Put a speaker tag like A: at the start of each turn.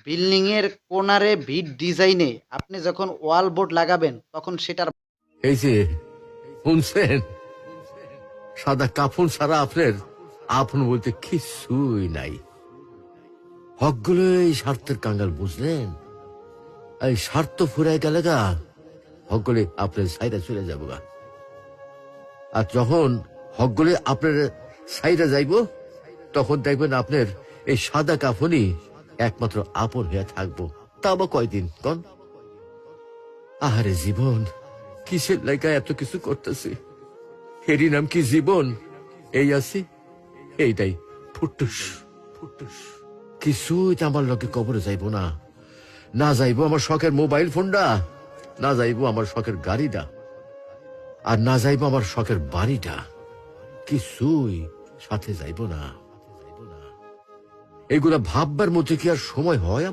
A: Building এর কোণারে ভিট ডিজাইনে আপনি যখন ওয়াল বোর্ড লাগাবেন তখন সেটার
B: এই যে শুনছেন, সাদা কাফন ছাড়া আপনার আপন বলতে কিছুই নাই। হকগুলো এই স্বার্থের কাঙ্গাল, বুঝলেন? এই স্বার্থ ফুরাই গেলে গা হকগুলি আপনার সাইডে চলে যাবো গা। আর যখন হকগুলি আপনার সাইডে যাইব তখন দেখবেন আপনার এই সাদা কাফনই একমাত্র আপন হয়ে থাকবো। তা বা কয়দিন কন? আহারে জীবন, কিসের লাইগা এত কিছু করতেছি? এরই নাম কি জীবন? এই আছি, এইটাই ফুটুস ফুটুস। কিছুই তো আমার লোকে কবরে যাইব না। না যাইব আমার শখের মোবাইল ফোনটা, না যাইব আমার শখের গাড়িটা, আর না যাইব আমার শখের বাড়িটা। কিছুই সাথে যাইব না। এগুলা ভাববার মধ্যে কি আর সময় হয়?